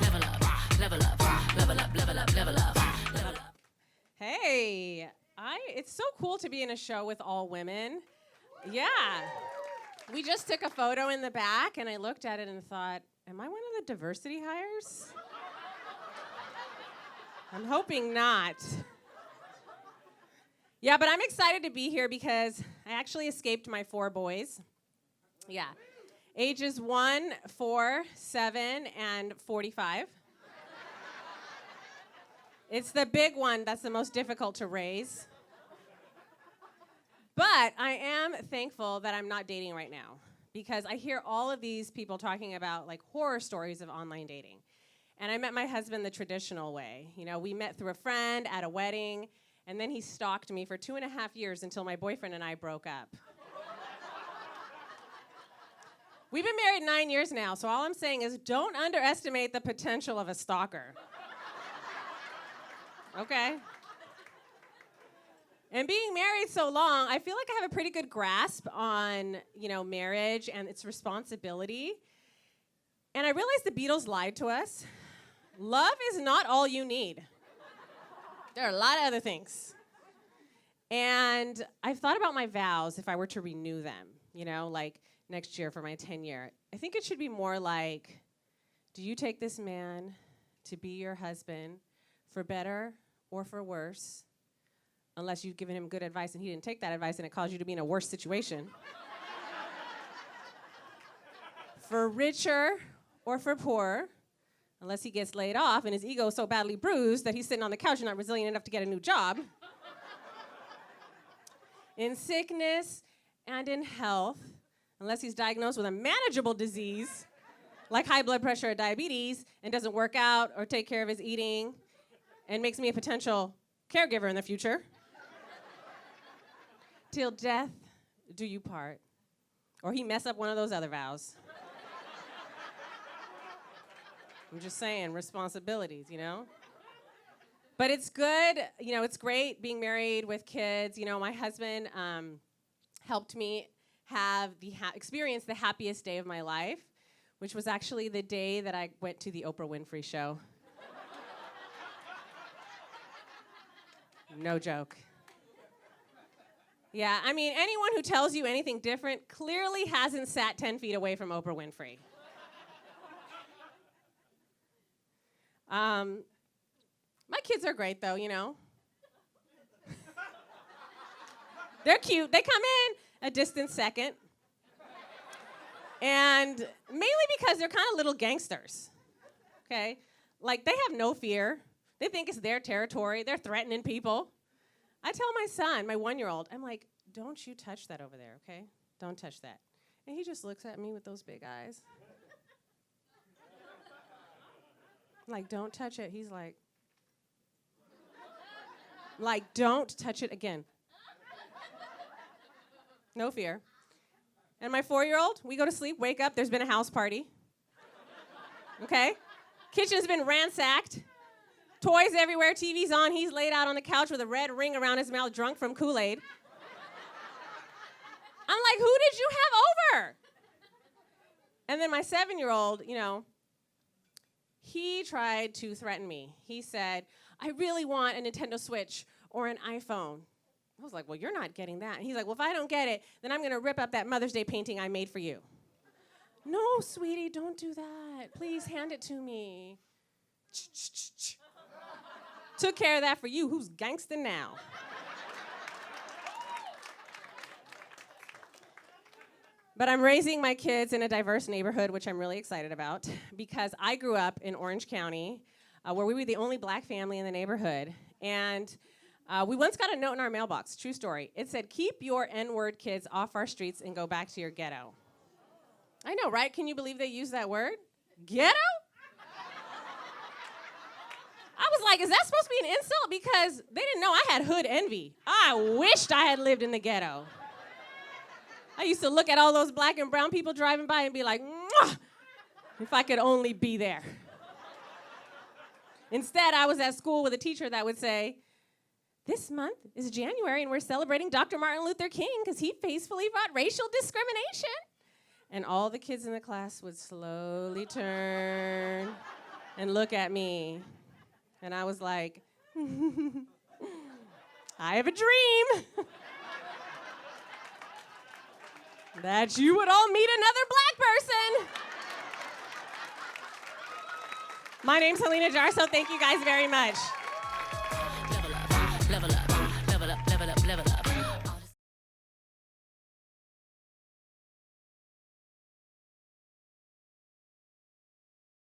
Level up, level up, level up, level up, level up, level up. Hey, it's so cool to be in a show with all women. Yeah. We just took a photo in the back, and I looked at it and thought, am I one of the diversity hires? I'm hoping not. Yeah, but I'm excited to be here because I actually escaped my 4 boys. Yeah. Ages 1, 4, 7, and 45. It's the big one that's the most difficult to raise. But I am thankful that I'm not dating right now because I hear all of these people talking about like horror stories of online dating. And I met my husband the traditional way. You know, we met through a friend at a wedding, and then he stalked me for 2.5 years until my boyfriend and I broke up. We've been married 9 years now, so all I'm saying is don't underestimate the potential of a stalker. Okay? And being married so long, I feel like I have a pretty good grasp on, marriage and its responsibility. And I realized the Beatles lied to us. Love is not all you need. There are a lot of other things. And I've thought about my vows if I were to renew them, like next year for my 10-year. I think it should be more like, do you take this man to be your husband for better or for worse, unless you've given him good advice and he didn't take that advice and it caused you to be in a worse situation. For richer or for poorer, unless he gets laid off and his ego is so badly bruised that he's sitting on the couch and not resilient enough to get a new job. In sickness and in health, unless he's diagnosed with a manageable disease, like high blood pressure or diabetes, and doesn't work out or take care of his eating, and makes me a potential caregiver in the future. Till death do you part. Or he mess up one of those other vows. I'm just saying, responsibilities, But it's good, it's great being married with kids. My husband helped me have experience the happiest day of my life, which was actually the day that I went to the Oprah Winfrey show. No joke. Yeah, anyone who tells you anything different clearly hasn't sat 10 feet away from Oprah Winfrey. My kids are great, though, They're cute. They come in a distant second. And mainly because they're kind of little gangsters, okay? Like, they have no fear. They think it's their territory. They're threatening people. I tell my son, my 1-year-old, I'm like, don't you touch that over there, okay? Don't touch that. And he just looks at me with those big eyes. I'm like, don't touch it. He's like, don't touch it again. No fear. And my 4-year-old, we go to sleep, wake up, there's been a house party. Okay? Kitchen's been ransacked. Toys everywhere, TV's on. He's laid out on the couch with a red ring around his mouth, drunk from Kool-Aid. I'm like, who did you have over? And then my 7-year-old, he tried to threaten me. He said, I really want a Nintendo Switch or an iPhone. I was like, well, you're not getting that. And he's like, well, if I don't get it, then I'm going to rip up that Mother's Day painting I made for you. No, sweetie, don't do that. Please hand it to me. Took care of that for you. Who's gangsta now? But I'm raising my kids in a diverse neighborhood, which I'm really excited about, because I grew up in Orange County, where we were the only black family in the neighborhood. And we once got a note in our mailbox, true story. It said, keep your N-word kids off our streets and go back to your ghetto. I know, right? Can you believe they used that word? Ghetto? I was like, is that supposed to be an insult? Because they didn't know I had hood envy. I wished I had lived in the ghetto. I used to look at all those black and brown people driving by and be like, mwah, if I could only be there. Instead, I was at school with a teacher that would say, this month is January and we're celebrating Dr. Martin Luther King because he faithfully fought racial discrimination. And all the kids in the class would slowly turn and look at me. And I was like, I have a dream that you would all meet another black person. My name's Hillina Jarso. Thank you guys very much.